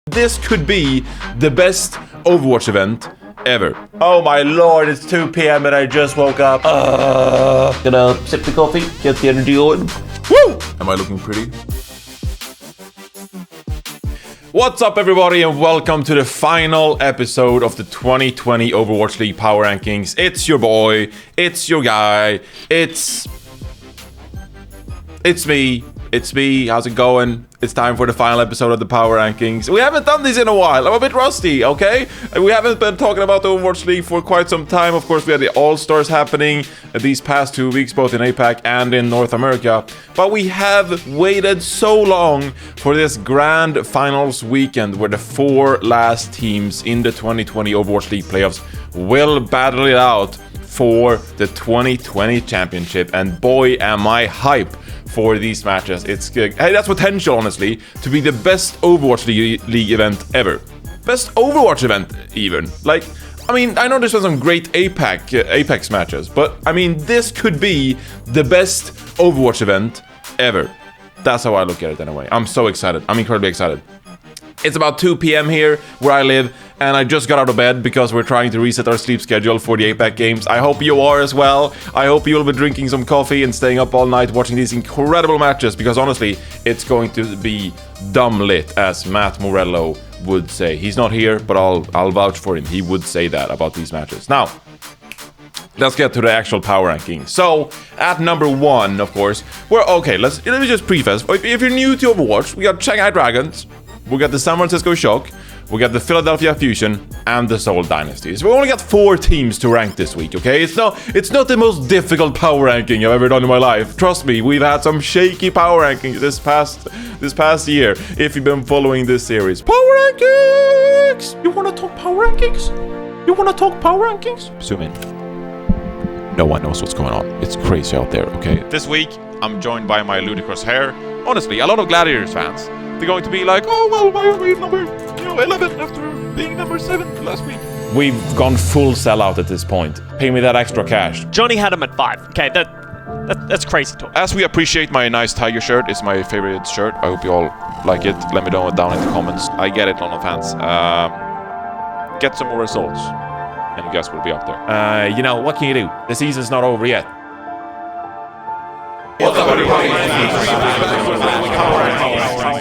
This could be the best Overwatch event ever. Oh my lord, it's 2 p.m. and I just woke up. Gonna sip the coffee, get the energy going. Woo! Am I looking pretty? What's up, everybody, and welcome to the final episode of the 2020 Overwatch League Power Rankings. It's your boy, it's your guy, it's me, how's it going? It's time for the final episode of the Power Rankings. We haven't done this in a while, I'm a bit rusty, okay? We haven't been talking about the Overwatch League for quite some time. Of course, we had the All-Stars happening these past 2 weeks, both in APAC and in North America. But we have waited so long for this grand finals weekend where the 4 last teams in the 2020 Overwatch League playoffs will battle it out for the 2020 championship. And boy, am I hyped for these matches. It's good. Hey, that's potential, honestly, to be the best Overwatch League event ever. Best Overwatch event, even. Like, I mean, I know there's been some great Apex matches, but I mean, this could be the best Overwatch event ever. That's how I look at it anyway. I'm so excited. I'm incredibly excited. It's about 2 p.m. here where I live, and I just got out of bed because we're trying to reset our sleep schedule for the APAC games. I hope you are as well. I hope you'll be drinking some coffee and staying up all night watching these incredible matches, because honestly, it's going to be dumb lit, as Matt Morello would say. He's not here, but I'll vouch for him. He would say that about these matches. Now, let's get to the actual power ranking. So, at number 1, of course, let me just preface. If you're new to Overwatch, we got Shanghai Dragons, we got the San Francisco Shock, we got the Philadelphia Fusion, and the Seoul Dynasty. So we only got 4 teams to rank this week, okay? It's not the most difficult power ranking I've ever done in my life. Trust me, we've had some shaky power rankings this past year, if you've been following this series. Power rankings! You wanna talk power rankings? You wanna talk power rankings? Zoom in. No one knows what's going on. It's crazy out there, okay? This week, I'm joined by my ludicrous hair. Honestly, a lot of Gladiators fans, they're going to be like, oh, well, why are we number 11 after being number 7 last week? We've gone full sellout at this point. Pay me that extra cash. Johnny had him at 5. Okay, that's crazy talk. As we appreciate my nice tiger shirt, it's my favorite shirt. I hope you all like it. Let me know down in the comments. I get it, London fans. Get some more results, and you guys will be up there. You know, what can you do? The season's not over yet.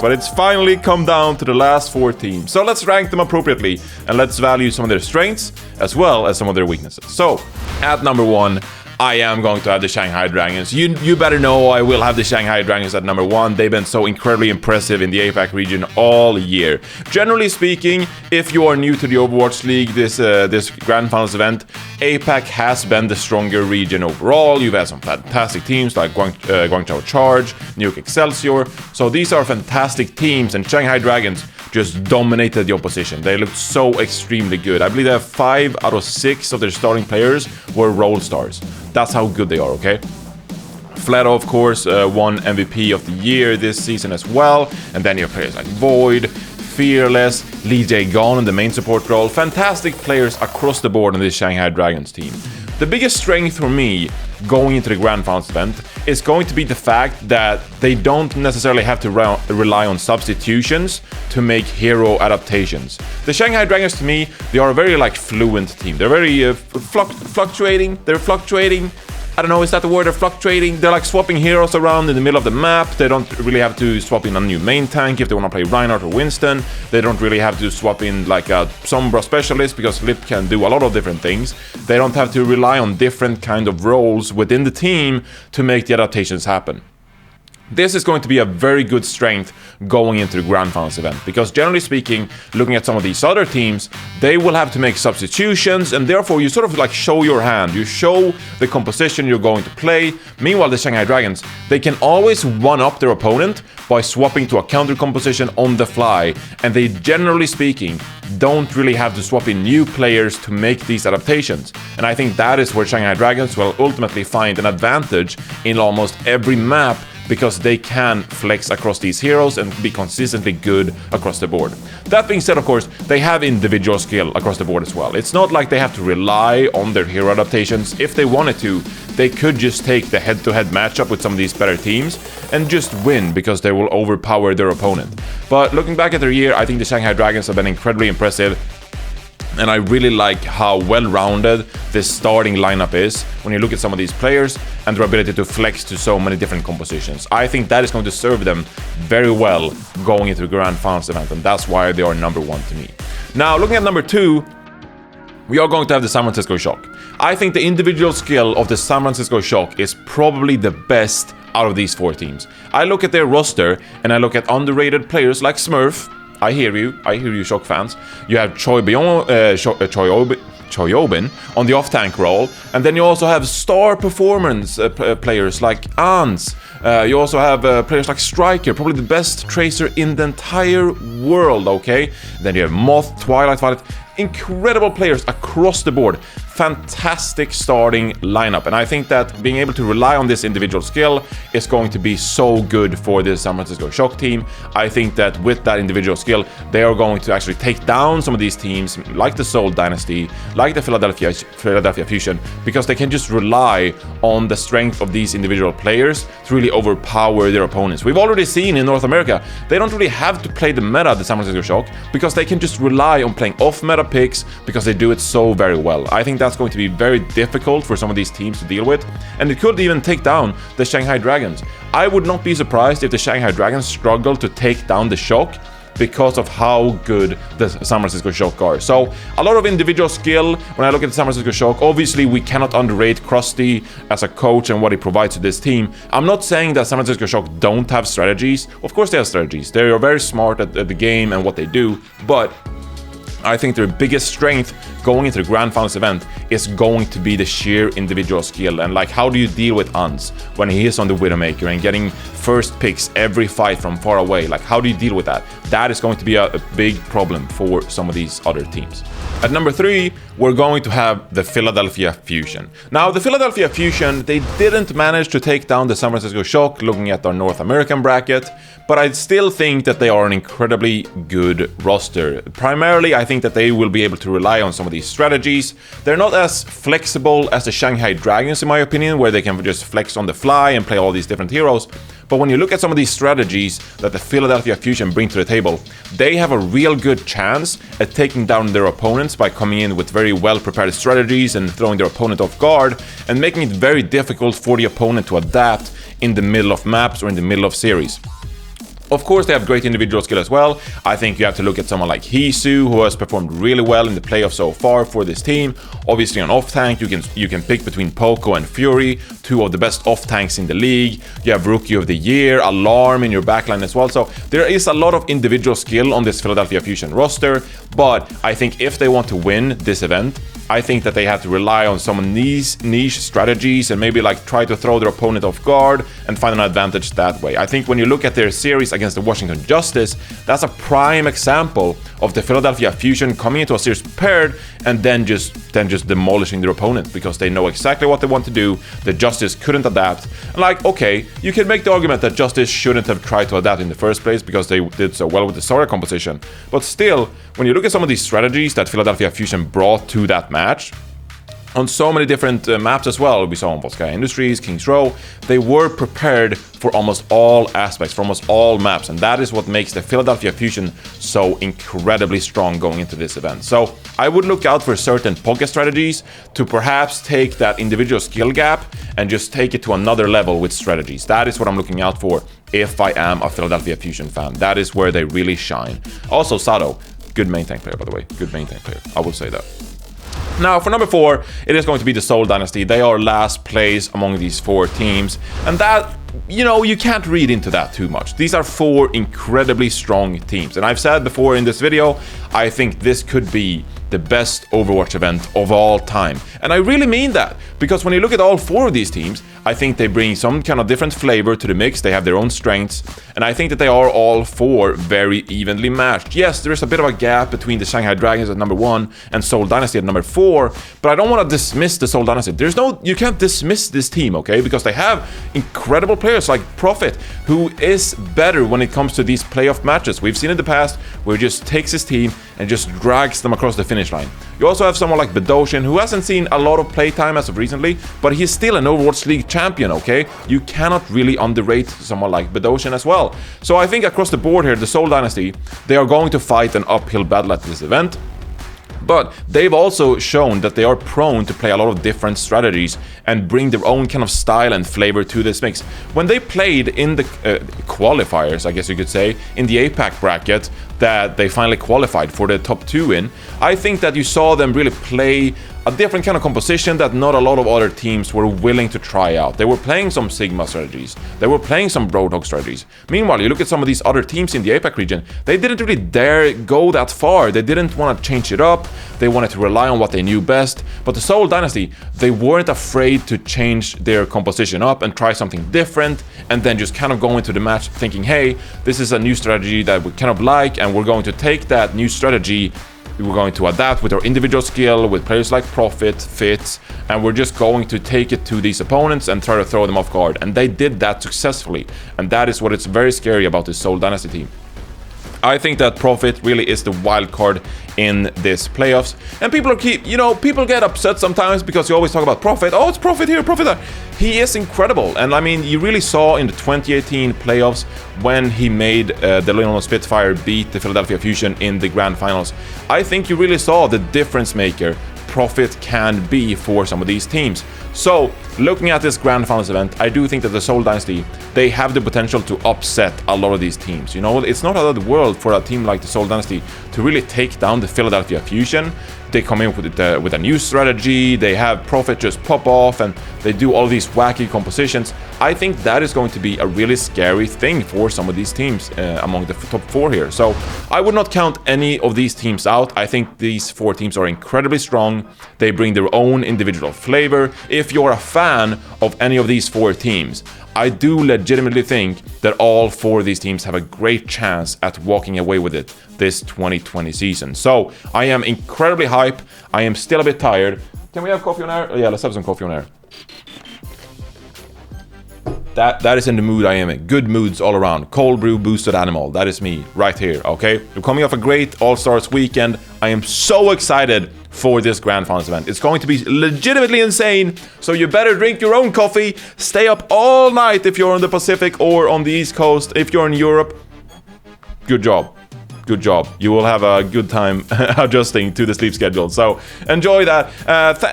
But it's finally come down to the last 4 teams. So let's rank them appropriately, and let's value some of their strengths as well as some of their weaknesses. So, at number 1, I am going to have the Shanghai Dragons. You better know I will have the Shanghai Dragons at number 1. They've been so incredibly impressive in the APAC region all year. Generally speaking, if you are new to the Overwatch League, this Grand Finals event, APAC has been the stronger region overall. You've had some fantastic teams like Guangzhou Charge, New York Excelsior. So these are fantastic teams, and Shanghai Dragons just dominated the opposition. They looked so extremely good. I believe they have 5 out of 6 of their starting players were role stars. That's how good they are, okay? Fleto, of course, won MVP of the year this season as well. And then you have players like Void, Fearless, Lee Jae-gon in the main support role. Fantastic players across the board on this Shanghai Dragons team. The biggest strength for me going into the Grand Finals event is going to be the fact that they don't necessarily have to rely on substitutions to make hero adaptations. The Shanghai Dragons, to me, they are a very fluent team. They're very fluctuating. They're fluctuating. I don't know, is that the word? They're fluctuating. They're like swapping heroes around in the middle of the map. They don't really have to swap in a new main tank if they want to play Reinhardt or Winston. They don't really have to swap in like a Sombra specialist because Lip can do a lot of different things. They don't have to rely on different kind of roles within the team to make the adaptations happen. This is going to be a very good strength going into the Grand Finals event, because generally speaking, looking at some of these other teams, they will have to make substitutions, and therefore you sort of show your hand. You show the composition you're going to play. Meanwhile, the Shanghai Dragons, they can always one-up their opponent by swapping to a counter composition on the fly, and they, generally speaking, don't really have to swap in new players to make these adaptations. And I think that is where Shanghai Dragons will ultimately find an advantage in almost every map, because they can flex across these heroes and be consistently good across the board. That being said, of course, they have individual skill across the board as well. It's not like they have to rely on their hero adaptations. If they wanted to, they could just take the head-to-head matchup with some of these better teams and just win because they will overpower their opponent. But looking back at their year, I think the Shanghai Dragons have been incredibly impressive. And I really like how well-rounded this starting lineup is when you look at some of these players and their ability to flex to so many different compositions. I think that is going to serve them very well going into the Grand Finals event, and that's why they are number 1 to me. Now, looking at number 2, we are going to have the San Francisco Shock. I think the individual skill of the San Francisco Shock is probably the best out of these 4 teams. I look at their roster and I look at underrated players like Smurf. I hear you, Shock fans. You have Choi Obin on the off-tank role, and then you also have star performance players like Ans. You also have players like Striker, probably the best tracer in the entire world, okay? Then you have Moth, Twilight Violet, incredible players across the board. Fantastic starting lineup, and I think that being able to rely on this individual skill is going to be so good for the San Francisco Shock team. I think that with that individual skill, they are going to actually take down some of these teams like the Seoul Dynasty, like the Philadelphia Fusion, because they can just rely on the strength of these individual players to really overpower their opponents. We've already seen in North America, they don't really have to play the meta, the San Francisco Shock, because they can just rely on playing off-meta picks because they do it so very well. I think that's going to be very difficult for some of these teams to deal with, and it could even take down the Shanghai Dragons. I would not be surprised if the Shanghai Dragons struggle to take down the Shock because of how good the San Francisco Shock are. So a lot of individual skill when I look at the San Francisco Shock. Obviously, we cannot underrate Krusty as a coach and what he provides to this team. I'm not saying that San Francisco Shock don't have strategies. Of course they have strategies. They are very smart at the game and what they do, but I think their biggest strength going into the Grand Finals event is going to be the sheer individual skill, and like, how do you deal with Ans when he is on the Widowmaker and getting first picks every fight from far away? Like, how do you deal with that? That is going to be a big problem for some of these other teams. At number 3, we're going to have the Philadelphia Fusion. Now, the Philadelphia Fusion, they didn't manage to take down the San Francisco Shock looking at our North American bracket, but I still think that they are an incredibly good roster. Primarily, I think that they will be able to rely on some of these strategies. They're not as flexible as the Shanghai Dragons, in my opinion, where they can just flex on the fly and play all these different heroes. But when you look at some of these strategies that the Philadelphia Fusion bring to the table, they have a real good chance at taking down their opponents by coming in with very well-prepared strategies and throwing their opponent off guard and making it very difficult for the opponent to adapt in the middle of maps or in the middle of series. Of course, they have great individual skill as well. I think you have to look at someone like Hisu, who has performed really well in the playoffs so far for this team. Obviously, on off-tank, you can pick between Poco and Fury, 2 of the best off-tanks in the league. You have Rookie of the Year, Alarm in your backline as well. So there is a lot of individual skill on this Philadelphia Fusion roster, but I think if they want to win this event, I think that they have to rely on some of these niche strategies and maybe like try to throw their opponent off guard and find an advantage that way. I think when you look at their series against the Washington Justice, that's a prime example of the Philadelphia Fusion coming into a series prepared and then just demolishing their opponent because they know exactly what they want to do. The Justice couldn't adapt. And like, okay, you can make the argument that Justice shouldn't have tried to adapt in the first place because they did so well with the Sora composition. But still, when you look at some of these strategies that Philadelphia Fusion brought to that match, on so many different maps as well, we saw on Volskaya Industries, Kings Row, they were prepared for almost all aspects, for almost all maps, and that is what makes the Philadelphia Fusion so incredibly strong going into this event. So I would look out for certain pocket strategies to perhaps take that individual skill gap and just take it to another level with strategies. That is what I'm looking out for if I am a Philadelphia Fusion fan. That is where they really shine. Also, Sato, good main tank player, by the way. Good main tank player, I will say that. Now, for number 4, it is going to be the Seoul Dynasty. They are last place among these 4 teams, and that, you know, you can't read into that too much. These are 4 incredibly strong teams, and I've said before in this video, I think this could be the best Overwatch event of all time. And I really mean that, because when you look at all 4 of these teams, I think they bring some kind of different flavor to the mix. They have their own strengths, and I think that they are all 4 very evenly matched. Yes, there is a bit of a gap between the Shanghai Dragons at number 1 and Seoul Dynasty at number 4, but I don't want to dismiss the Seoul Dynasty. You can't dismiss this team, okay? Because they have incredible players like Prophet, who is better when it comes to these playoff matches. We've seen in the past where he just takes his team and just drags them across the finish line. You also have someone like Bedosian, who hasn't seen a lot of playtime as of recently, but he's still an Overwatch League champion, okay? You cannot really underrate someone like Bedosian as well. So I think across the board here, the Seoul Dynasty, they are going to fight an uphill battle at this event. But they've also shown that they are prone to play a lot of different strategies and bring their own kind of style and flavor to this mix. When they played in the qualifiers, I guess you could say, in the APAC bracket that they finally qualified for the top 2 in, I think that you saw them really play a different kind of composition that not a lot of other teams were willing to try out. They were playing some Sigma strategies. They were playing some Roadhog strategies. Meanwhile, you look at some of these other teams in the APAC region, they didn't really dare go that far. They didn't want to change it up. They wanted to rely on what they knew best. But the Seoul Dynasty, they weren't afraid to change their composition up and try something different, and then just kind of go into the match thinking, hey, this is a new strategy that we kind of like, and we're going to take that new strategy, we're going to adapt with our individual skill, with players like Prophet, Fitz, and we're just going to take it to these opponents and try to throw them off guard. And they did that successfully, and that is what is very scary about this Seoul Dynasty team. I think that Prophet really is the wild card in this playoffs. And people people get upset sometimes because you always talk about Prophet. Oh, it's Prophet here, Prophet there. He is incredible. And I mean, you really saw in the 2018 playoffs when he made the Lionel Spitfire beat the Philadelphia Fusion in the grand finals. I think you really saw the difference maker Prophet can be for some of these teams. So, looking at this Grand Finals event, I do think that the Seoul Dynasty, they have the potential to upset a lot of these teams. You know, it's not out of the world for a team like the Seoul Dynasty to really take down the Philadelphia Fusion. They come in with a new strategy, they have Prophet just pop off, and they do all these wacky compositions. I think that is going to be a really scary thing for some of these teams among the top 4 here. So I would not count any of these teams out. I think these 4 teams are incredibly strong. They bring their own individual flavor. If you're a fan of any of these 4 teams, I do legitimately think that all 4 of these teams have a great chance at walking away with it this 2020 season. So I am incredibly hyped. I am still a bit tired. Can we have coffee on air? Oh, yeah, let's have some coffee on air. That is in the mood I am in. Good moods all around. Cold brew boosted animal. That is me right here, okay? We're coming off a great All-Stars weekend. I am so excited for this Grand Finals event. It's going to be legitimately insane, so you better drink your own coffee. Stay up all night if you're on the Pacific or on the East Coast. If you're in Europe, good job. Good job. You will have a good time adjusting to the sleep schedule. So enjoy that.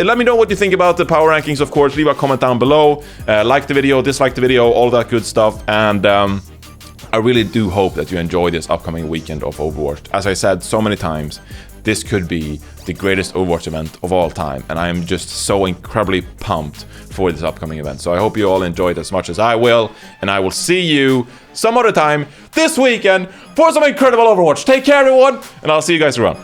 Let me know what you think about the power rankings, of course. Leave a comment down below. Like the video, dislike the video, all that good stuff. And I really do hope that you enjoy this upcoming weekend of Overwatch. As I said so many times, this could be the greatest Overwatch event of all time, and I am just so incredibly pumped for this upcoming event. So I hope you all enjoy it as much as I will, and I will see you some other time this weekend for some incredible Overwatch. Take care, everyone, and I'll see you guys around.